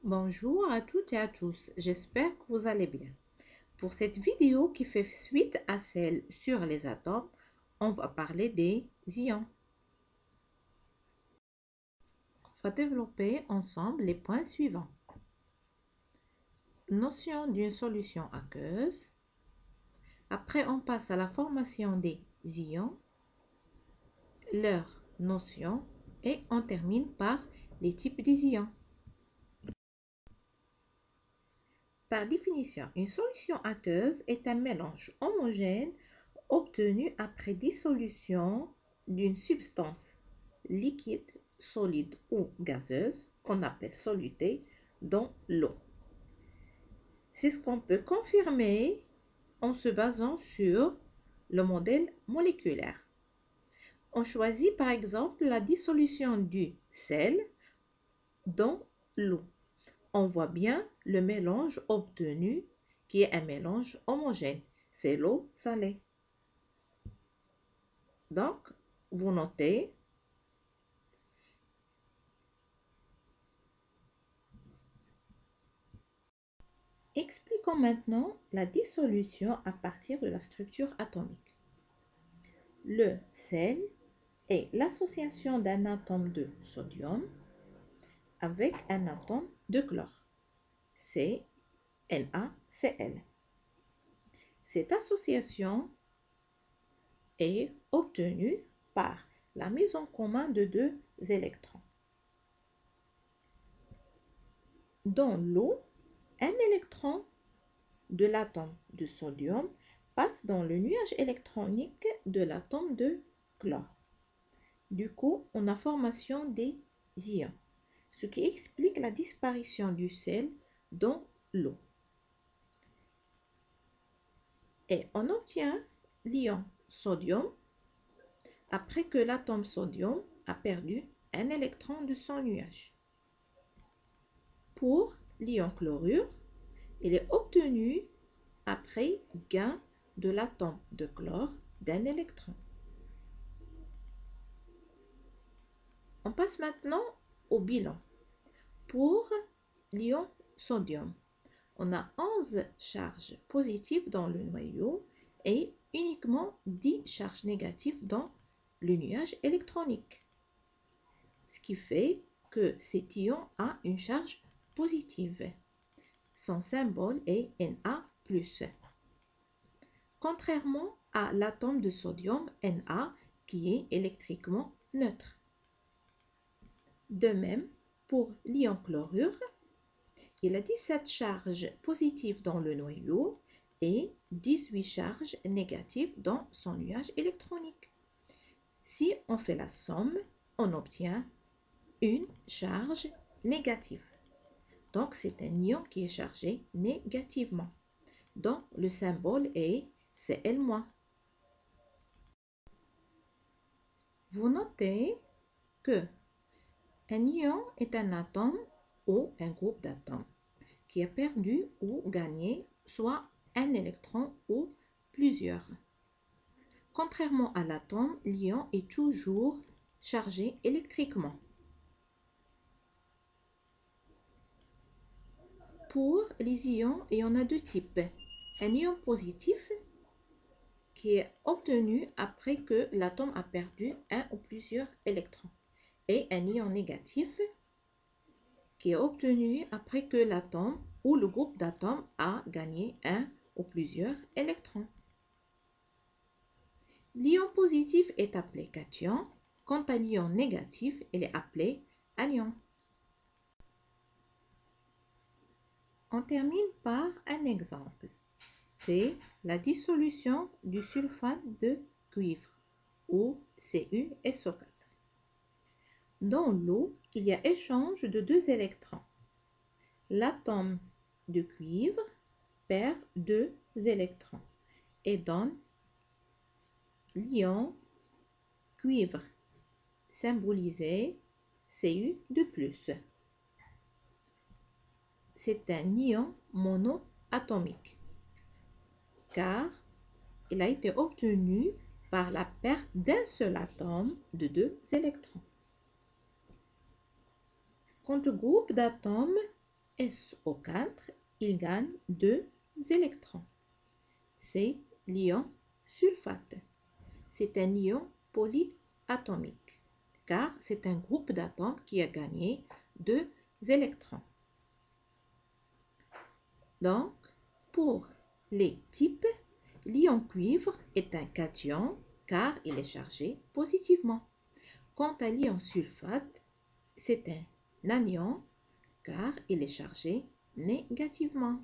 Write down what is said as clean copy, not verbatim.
Bonjour à toutes et à tous, j'espère que vous allez bien. Pour cette vidéo qui fait suite à celle sur les atomes, on va parler des ions. On va développer ensemble les points suivants. Notion d'une solution aqueuse. Après, on passe à la formation des ions, leur notion et on termine par les types des ions. Par définition, une solution aqueuse est un mélange homogène obtenu après dissolution d'une substance liquide, solide ou gazeuse qu'on appelle soluté dans l'eau. C'est ce qu'on peut confirmer en se basant sur le modèle moléculaire. On choisit par exemple la dissolution du sel dans l'eau. On voit bien le mélange obtenu qui est un mélange homogène. C'est l'eau salée. Donc, vous notez. Expliquons maintenant la dissolution à partir de la structure atomique. Le sel est l'association d'un atome de sodium avec un atome de chlore, NaCl. Cette association est obtenue par la mise en commun de deux électrons. Dans l'eau, un électron de l'atome de sodium passe dans le nuage électronique de l'atome de chlore. Du coup, on a formation des ions, ce qui explique la disparition du sel dans l'eau. Et on obtient l'ion sodium après que l'atome sodium a perdu un électron de son nuage. Pour l'ion chlorure, il est obtenu après gain de l'atome de chlore d'un électron. On passe maintenant au bilan. Pour l'ion sodium, on a 11 charges positives dans le noyau et uniquement 10 charges négatives dans le nuage électronique. Ce qui fait que cet ion a une charge positive. Son symbole est Na+. Contrairement à l'atome de sodium Na qui est électriquement neutre. De même, pour l'ion chlorure, il a 17 charges positives dans le noyau et 18 charges négatives dans son nuage électronique. Si on fait la somme, on obtient une charge négative. Donc, c'est un ion qui est chargé négativement. Donc, le symbole est Cl-. Vous notez que un ion est un atome ou un groupe d'atomes qui a perdu ou gagné soit un électron ou plusieurs. Contrairement à l'atome, l'ion est toujours chargé électriquement. Pour les ions, il y en a deux types. Un ion positif qui est obtenu après que l'atome a perdu un ou plusieurs électrons. Et un ion négatif qui est obtenu après que l'atome ou le groupe d'atomes a gagné un ou plusieurs électrons. L'ion positif est appelé cation. Quant à l'ion négatif, il est appelé anion. On termine par un exemple. C'est la dissolution du sulfate de cuivre ou CuSO4. Dans l'eau, il y a échange de deux électrons. L'atome de cuivre perd deux électrons et donne l'ion cuivre, symbolisé Cu de plus. C'est un ion monoatomique car il a été obtenu par la perte d'un seul atome de deux électrons. Quant au groupe d'atomes, SO4, il gagne 2 électrons. C'est l'ion sulfate. C'est un ion polyatomique, car c'est un groupe d'atomes qui a gagné 2 électrons. Donc, pour les types, l'ion cuivre est un cation, car il est chargé positivement. Quant à l'ion sulfate, c'est un anion, car il est chargé négativement.